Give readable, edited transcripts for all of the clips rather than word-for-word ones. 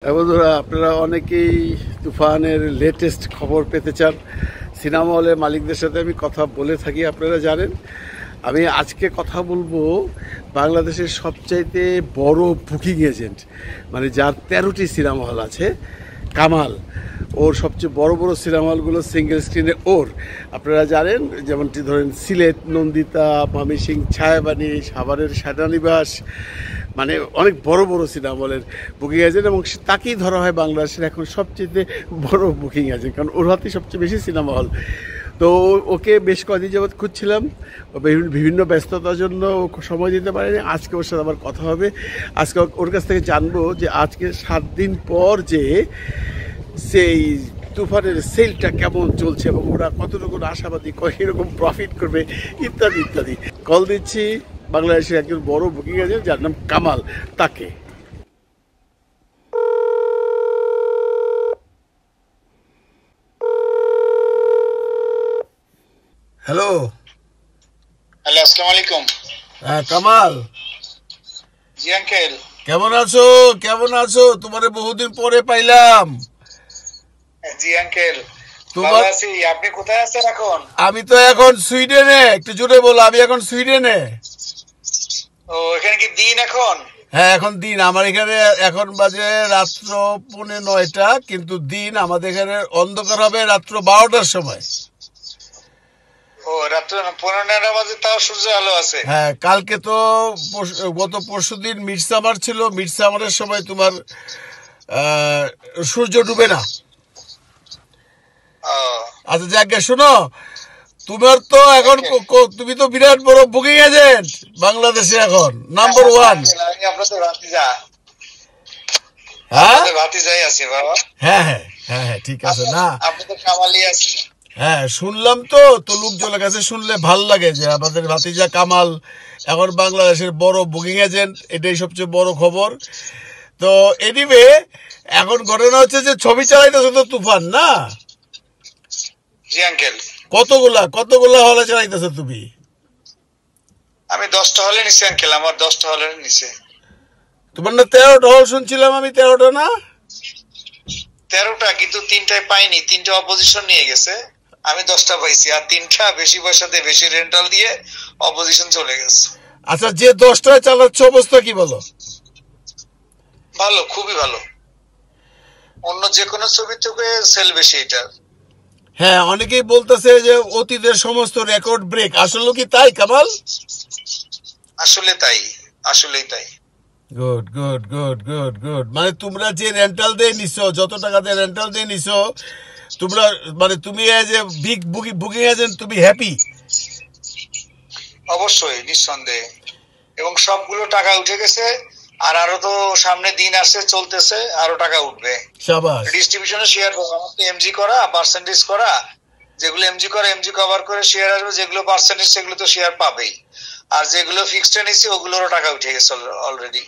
বন্ধুরা, আপনারা অনেকেই তুফানের লেটেস্ট খবর পেতে চান। সিনেমা হলের মালিকদের সাথে আমি কথা বলে থাকি, আপনারা জানেন। আমি আজকে কথা বলবো বাংলাদেশের সবচাইতে বড় বুকিং এজেন্ট, মানে যার 13টি সিনেমা হল আছে, কামাল। ওর সবচেয়ে বড় বড় সিনেমা হলগুলো সিঙ্গেল স্ক্রিনে ওর। আপনারা জানেন, যেমনটি ধরেন সিলেট নন্দিতা, ময়মনসিং ছায়াবাণী, সাভারের সেনানিবাস, মানে অনেক বড় বড় সিনেমা হলের বুকিং এজেন্ট, এবং তাকেই ধরা হয় বাংলাদেশের এখন সবচেয়ে বড় বুকিং এজেন্ট, কারণ ওর হাতে সবচেয়ে বেশি সিনেমা হল। তো ওকে বেশ কদিন যাবৎ খুঁজছিলাম, বিভিন্ন ব্যস্ততার জন্য সময় দিতে পারেনি। আজকে ওর সাথে আবার কথা হবে। আজকে ওর কাছ থেকে জানবো যে আজকে 7 দিন পর যে সেই তুফানের সেলটা কেমন চলছে এবং ওরা কতটুকু আশাবাদী, কীরকম প্রফিট করবে, ইত্যাদি ইত্যাদি। কল দিচ্ছি বাংলাদেশের একজন বড় বুকিং এজেন্ট যার নাম কামাল, তাকে। হ্যালো। হ্যালো, আসসালামু আলাইকুম। হ্যাঁ কামাল, জি আঙ্কেল। কেমন আছো? কেমন আছো? তোমারে বহুদিন পরে পাইলাম। জি আঙ্কেল, তোমার ভালো আছি। আপনি কোথায় আছেন এখন? আমি তো এখন সুইডেনে। একটু জোরে বলো। আমি এখন সুইডেনে। ও, এখানে কি দিন এখন? হ্যাঁ, এখন দিন। আমার এখানে এখন বাজে রাত্র 9:45, কিন্তু দিন আমাদের এখানে অন্ধকার হবে রাত্র 12টার সময়। ও, রাত্র 15:30 বাজে তাও সূর্য আলো আছে। হ্যাঁ, কালকে তো গত পরশুদিন মিডসামার ছিল। মিডসামারের সময় তোমার সূর্য ডুবে না। ও, আচ্ছা যাকে শোনো, তোমার তো এখন তুমি তো বিরাট বড় বুকিং এজেন্ট বাংলাদেশে, এখন নাম্বার 1। আমি আপনাদের ভাতিজা। হ্যাঁ আপনাদের ভাতিজাই আছি বাবা। হ্যাঁ হ্যাঁ হ্যাঁ হ্যাঁ, ঠিক আছে না? আপনাদের কামালি আছি। হ্যাঁ, শুনলাম তো লোকজনের কাছে শুনলে ভাল লাগে যে আমাদের ভাতিজা কামাল এখন বাংলাদেশের বড় বুকিং এজেন্ট। এটাই সবচেয়ে বড় খবর। তো এনিওয়ে, এখন ঘটনা হচ্ছে যে ছবি চালাইতেছো তো তুফান, না? জি আঙ্কেল। কতগুলা হলে চালাইতেছো তুমি? আমি 10টা হলে নিছি আঙ্কেল, আমার 10টা হলে নিছে। তোমার না 13টা হল শুনছিলাম আমি? 13টা না? 13টা, কিন্তু 3টায় পাইনি। 3টা অপোজিশন নিয়ে গেছে। আমি 10টা পাইছি, আর 3টা বেশি পয়সা দিয়ে, বেশি রেন্টাল দিয়ে অপোজিশন চলে গেছে। আচ্ছা, যে 10টায় চালাচ্ছ অবস্থা কি বলো? ভালো, খুবই ভালো। অন্য যে কোনো ছবির থেকে সেল বেশি এটার। হ্যাঁ, অনেকেই বলতেছে যে অতীতের সমস্ত রেকর্ড ব্রেক। আসলে কি তাই কামাল? আসলে তাই, আসলেই তাই। Good good good good good. মানে তোমরা যে রেন্টাল দিয়ে নিছো, যত টাকা দিয়ে রেন্টাল দিয়ে নিছো, তোমরা মানে তুমি as a big booking agent, তুমি হ্যাপি? অবশ্যই, নিঃসন্দেহে। এবং সবগুলো টাকা উঠে গেছে। আর আরো তো সামনে দিন আসছে, চলতেছে, আরো টাকা উঠবে। শাবাশ। ডিস্ট্রিবিউশনে শেয়ার পাবো। আমার তো এমজি করা, পার্সেন্টেজ করা। যেগুলো এমজি করে এমজি কভার করে শেয়ার আসবে, যেগুলো পার্সেন্টেজ সেগুলো তো শেয়ার পাবেই। আর যেগুলো ফিক্সড নিচ্ছে ওগুলোরও টাকা উঠে গেছে অলরেডি।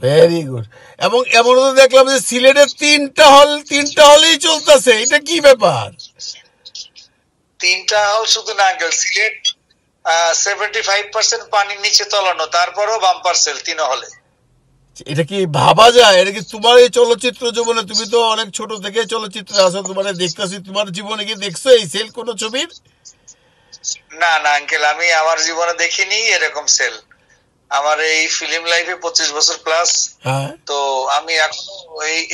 Very good. এবং এমন তো দেখলাম যে সিলেটের 3টা হলেই চলতেছে। এটা কি ব্যাপার? 3টা হল শুধু না আঙ্কেল, সিলেট 75% পানির নিচে তলানো, তারপরও বাম্পার সেল 3 হলে। এটা কি ভাবা যায়? এটা কি তোমার এই চলচ্চিত্র জীবনে, তুমি তো অনেক ছোট থেকে চলচ্চিত্রে আছো, তোমার দেখতেছি, তোমার জীবনে কি দেখছো এই সেল কোন ছবির? না না আঙ্কেল, আমি আমার জীবনে দেখিনি এরকম সেল। আমার এই ফিল্ম লাইফে 25 বছর প্লাস। হ্যাঁ। তো আমি এখনো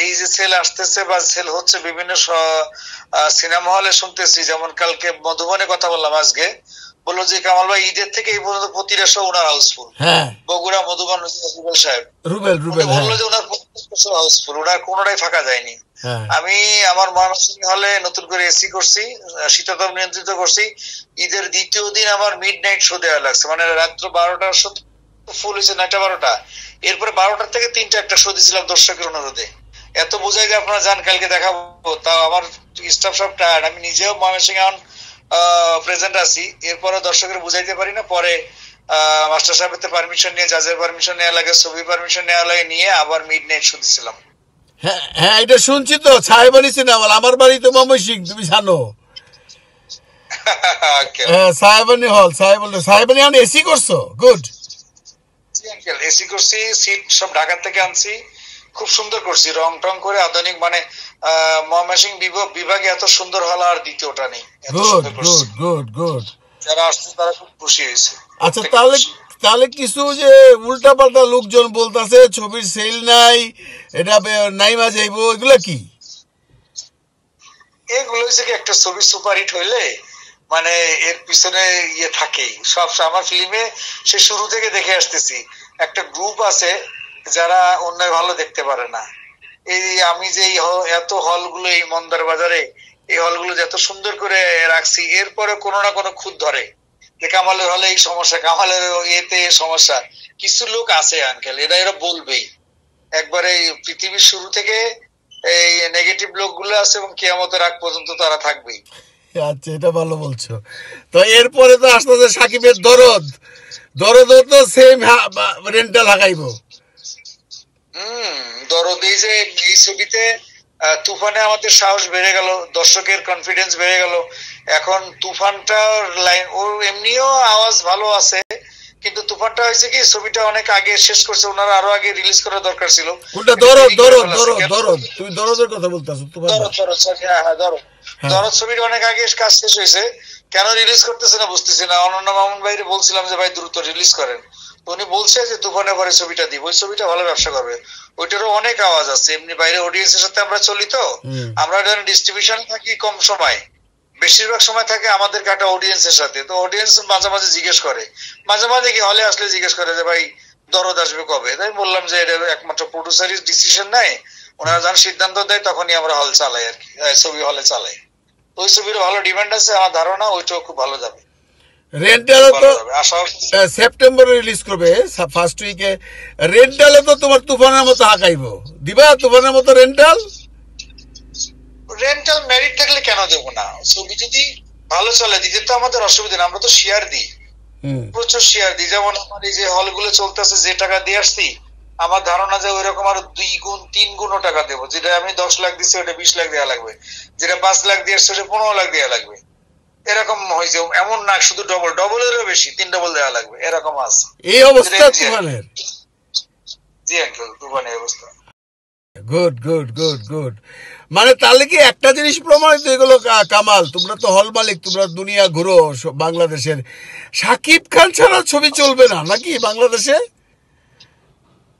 এই যে সেল আসতেছে বা সেল হচ্ছে বিভিন্ন সিনেমা হলে শুনতেছি। যেমন কালকে মধুবনে কথা বললাম, আজকে বললো যে কামাল ভাই ঈদের থেকে এই পর্যন্ত প্রতিটা শো ওনার হাউসফুল। হ্যাঁ, বগুড়া মধুবন রুবেল সাহেব রুবেল বললো যে ওনার প্রত্যেকটা শো হাউসফুল, ওনার কোনোটাই ফাঁকা যায়নি। হ্যাঁ। আমি আমার ময়মনসিং হলে নতুন করে এসি করছি, শীতাতপ নিয়ন্ত্রিত করছি। ঈদের দ্বিতীয় দিন আমার মিড নাইট শো দেওয়া লাগছে, মানে রাত্র 12টার শো ফুল হয়েছে, 9টা 12টা। এরপরে 12টার থেকে 3টা একটা শো দিয়েছিলাম দর্শকের অনুরোধে। এত বোঝাই যে আপনারা যান, কালকে দেখাবো। তাও আমার স্টাফ সব টায়ার্ড, আমি নিজেও ময়মনসিং এখন প্রেজেন্ট আছি। এরপরে দর্শকের বুঝাইতে পারি না। পরে মাস্টার সাহেবের পারমিশন নিয়ে, জাজের পারমিশন নেওয়া লাগে, ছবি পারমিশন নেওয়া লাগে, নিয়ে আবার মিড নাইট শো দিয়েছিলাম। হ্যাঁ হ্যাঁ, এটা শুনছি তো। ছায়াবাড়ি সিনেমা, আমার বাড়ি তো ময়মনসিং, তুমি জানো। হ্যাঁ, ছায়াবাড়ি হল, ছায়াবাড়ি এখন এসি করছো? গুড। এসি করছি, সিট সব ঢাকা থেকে আনছি। খুব সুন্দর করছি, রং টং করে আধুনিক, মানে ময়মনসিংহ বিভাগে এত সুন্দর হল আর দ্বিতীয়টা নেই, এত গুড সুন্দর করছি। Good good good. যারা আসছে তারা খুব খুশি হয়েছে। আচ্ছা, তাহলে তাহলে কিছু যে উল্টা পাল্টা লোকজন বলতাছে ছবির সেল নাই, এটা নাইমা যাইবো, এগুলা কি? এগুলো হচ্ছে কি, একটা ছবি সুপারহিট হইলে মানে এর পিছনে ইয়ে থাকেই সব। আমার ফিল্মে সে শুরু থেকে দেখে আসতেছি, একটা গ্রুপ আছে যারা অন্যের ভালো দেখতে পারে না। এই আমি যে এত হলগুলো এই মন্দার বাজারে, এই হলগুলো এত সুন্দর করে রাখছি, এরপরে কোনো না কোনো খুঁত ধরে যে কামালের হলে এই সমস্যা, কামালের এতে এই সমস্যা। কিছু লোক আছে আঙ্কেল, এরা বলবেই একবারে পৃথিবীর শুরু থেকে এই নেগেটিভ লোকগুলো আছে এবং কিয়ামতের আগ পর্যন্ত তারা থাকবেই। আচ্ছা, এটা ভালো বলছো। তো এরপরে তো আসতে সাকিবের দরদ, দরদও তো সেম রেন্টাল হাঁকাইবো। দরদ, এই যে এই ছবিতে তুফানে আমাদের সাহস বেড়ে গেল, দর্শকের কনফিডেন্স বেড়ে গেল। এখন তুফানটার লাইন, ওর এমনিও আওয়াজ ভালো আছে, কিন্তু তুফানটা হয়েছে কি ছবিটা অনেক আগে শেষ করছে, ওনারা আরো আগে রিলিজ করার দরকার ছিল। কোনটা? দরদ দরদ দরদ দরদ, তুমি দরদের কথা বলতেছো? দরদ ছবিটা অনেক আগে কাজ শেষ হয়েছে, কেন রিলিজ করতেছে না বুঝতেছি না। অনন্য মামুন ভাইরে বলছিলাম যে ভাই দ্রুত রিলিজ করেন, উনি বলছে যে তুফানের পরে ছবিটা দিব, ওই ছবিটা ভালো ব্যবসা করবে। ওইটারও অনেক আওয়াজ আছে, এমনি বাইরে অডিয়েন্সের সাথে আমরা চলি তো, আমরা যখন ডিস্ট্রিবিউশন থাকি কম সময়, বেশিরভাগ সময় থাকে আমাদের একটা অডিয়েন্সের সাথে। তো অডিয়েন্স মাঝে মাঝে জিজ্ঞেস করে, মাঝে মাঝে কি হলে আসলে জিজ্ঞেস করে যে ভাই দরদ আসবে কবে। তাই বললাম যে এটা একমাত্র প্রডিউসারই ডিসিশন নেয়, ওনারা যখন সিদ্ধান্ত দেয় তখনই আমরা হল চালাই আর কি, ছবি হলে চালাই। ওই ছবির ভালো ডিমান্ড আছে, আমার ধারণা ওইটাও খুব ভালো যাবে। রেন্টালে তো সেপ্টেম্বরে রিলিজ করবে ফার্স্ট উইকে। রেন্টালে তো তোমার তুফানের মতো হাঁকাইবো, দিবা তুফানের মতো রেন্টাল? রেন্টাল মেরিট থাকলে কেন দেবো না? ছবি যদি ভালো চলে দিতে তো আমাদের অসুবিধা নেই, আমরা তো শেয়ার দিই, প্রচুর শেয়ার দিই। যেমন আমার এই যে হলগুলো চলতেছে, যে টাকা দিয়ে আসছি, আমার ধারণা যে ওই রকম আরো 2 গুণ 3 গুণও টাকা দেবো। যেটা আমি 10 লাখ দিচ্ছি ওটা 20 লাখ দেওয়া লাগবে, যেটা 5 লাখ দিয়ে আসছে ওটা 15 লাখ দেওয়া লাগবে। এরকম হয়েছে, এমন না শুধু ডবলেরও বেশি, 3 ডবল দেওয়া লাগবে, এরকম আছে এই অবস্থা তুফানের। জি আঙ্কেল, তুফানের অবস্থা। Good good good good. মানে তাহলে কি একটা জিনিস প্রমাণিত, এগুলো কামাল, তোমরা তো হল মালিক, তোমরা দুনিয়া ঘুরো বাংলাদেশের, সাকিব খান ছাড়া ছবি চলবে না নাকি বাংলাদেশে?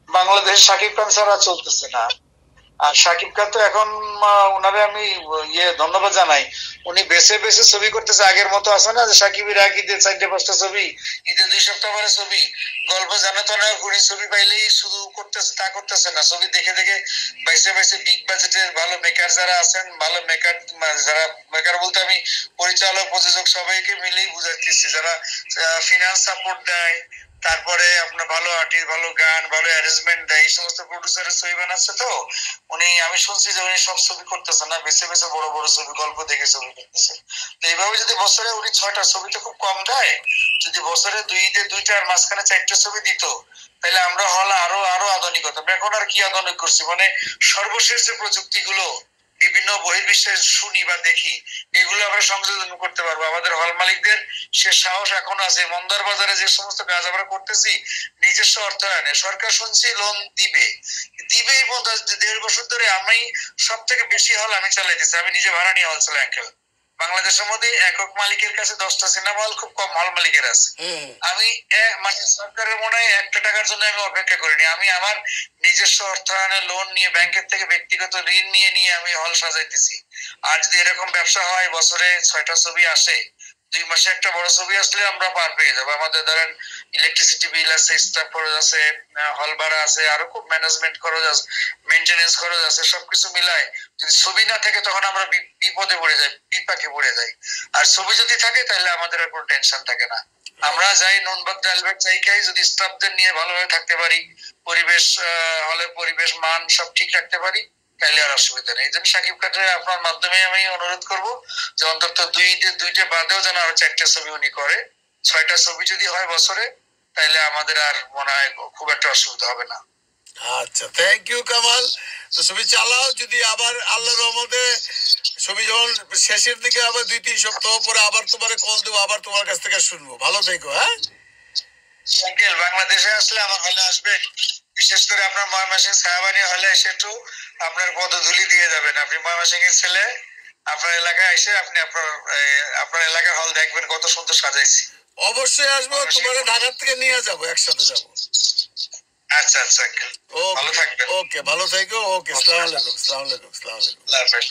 বাংলাদেশে সাকিব খান ছাড়া চলতেছে না। আর সাকিব খান তো এখন ওনারে আমি ধন্যবাদ জানাই, উনি বেছে বেছে ছবি করতেছে। আগের মতো আছে না যে সাকিবের আগে ঈদের 4-5টা ছবি, ঈদের 2 সপ্তাহ পরে ছবি, গল্প জানা তো না, উনি ছবি পাইলেই শুধু করতেছে, তা করতেছে না। ছবি দেখে দেখে বাইসে বাইসে বিগ বাজেটের ভালো মেকার যারা আছেন, ভালো মেকার, যারা মেকার বলতে আমি পরিচালক প্রযোজক সবাইকে মিলেই বুঝাচ্ছি, যারা ফিনান্স সাপোর্ট দেয়, তারপরে আপনার ভালো আর্টিস্ট, ভালো গান, ভালো অ্যারেঞ্জমেন্ট দেয়, এই সমস্ত প্রডিউসারের ছবি বানাচ্ছে। তো উনি, আমি শুনছি যে উনি সব ছবি করতেছে না, বেছে বেছে বড় বড় ছবি, গল্প দেখে ছবি করতেছে। তো এইভাবে যদি বছরে উনি 6টা ছবি তো খুব কম দেয়, যদি বছরে 2 ঈদে 2টা আর মাঝখানে 4টে ছবি দিত, তাহলে আমরা হলে আরো আরো আধুনিক হতাম। এখন আর কি আধুনিক করছি, মানে সর্বশেষ যে প্রযুক্তি গুলো বিভিন্ন বহির্বিশ্বে শুনি বা দেখি, এগুলো আমরা সংযোজন করতে পারবো। আমাদের হল মালিকদের সে সাহস এখন আছে। মন্দার বাজারে যে সমস্ত কাজ আমরা করতেছি নিজস্ব অর্থায়নে, সরকার শুনছি লোন দিবে, দিবেই 1.5 বছর ধরে। আমি সব থেকে বেশি হল আমি চালাইতেছি, আমি নিজে ভাড়া নিয়ে হল চালাই আঙ্কেল। বাংলাদেশের মধ্যে একক মালিকের কাছে 10টা সিনেমা হল খুব কম হল মালিকের আছে। আমি মানে সরকারের মনে হয় 1 টাকার জন্য আমি অপেক্ষা করিনি, আমি আমার নিজস্ব অর্থায়নে লোন নিয়ে, ব্যাংকের থেকে ব্যক্তিগত ঋণ নিয়ে নিয়ে আমি হল সাজাইতেছি। আর যদি এরকম ব্যবসা হয়, বছরে 6টা ছবি আসে, 2 মাসে একটা বড় ছবি আসলে আমরা পার পেয়ে যাবো। আমাদের ধরেন ইলেকট্রিসিটি বিল আছে, স্টাফ খরচ আছে, হল ভাড়া আছে, আরো খুব ম্যানেজমেন্ট খরচ আছে, মেনটেনেন্স খরচ আছে, সবকিছু মিলায় যদি ছবি না থাকে তখন আমরা বিপদে পড়ে যাই, বিপাকে পড়ে যাই। আর ছবি যদি থাকে তাহলে আমাদের আর কোনো টেনশন থাকে না। আমরা যাই নুন ভাত ডাল ভাত যাই খাই, যদি স্টাফদের নিয়ে ভালোভাবে থাকতে পারি, পরিবেশ হলে পরিবেশ মান সব ঠিক রাখতে পারি, তাইলে আর অসুবিধা নেই। এই জন্য সাকিব খানের আপনার মাধ্যমে আমি অনুরোধ করব যে অন্তত 2 ঈদে 2টে বাদেও যেন আরো 4টে ছবি উনি করে। 6টা ছবি যদি হয় বছরে, তাইলে আমাদের আর মনে হয় খুব একটা অসুবিধা হবে না। আচ্ছা, থ্যাংক ইউ কামাল। তো ছবি চালাও, যদি আবার আল্লাহর রহমতে ছবি যখন শেষের দিকে আবার 2-3 সপ্তাহ পরে আবার তোমার কল দেবো, আবার তোমার কাছ থেকে শুনবো। ভালো থেকো। হ্যাঁ আঙ্কেল, বাংলাদেশে আসলে আমার হলে আসবে, বিশেষ করে আপনার ময়মনসিংহ ছায়াবানি হলে এসে একটু আপনার পদধূলি দিয়ে যাবেন। আপনি ময়মনসিংহের ছেলে, আপনার এলাকায় এসে আপনি আপনার এলাকার হল দেখবেন কত সুন্দর সাজাইছি। অবশ্যই আসবো, তোমার ঢাকার থেকে নিয়ে যাবো, একসাথে যাবো। আচ্ছা আচ্ছা আঙ্কেল, ভালো থাকবেন। ওকে, ভালো থাকো। ওকে, আসসালামু আলাইকুম, আসসালামু আলাইকুম, আসসালামু আলাইকুম। আল্লাহ হাফেজ।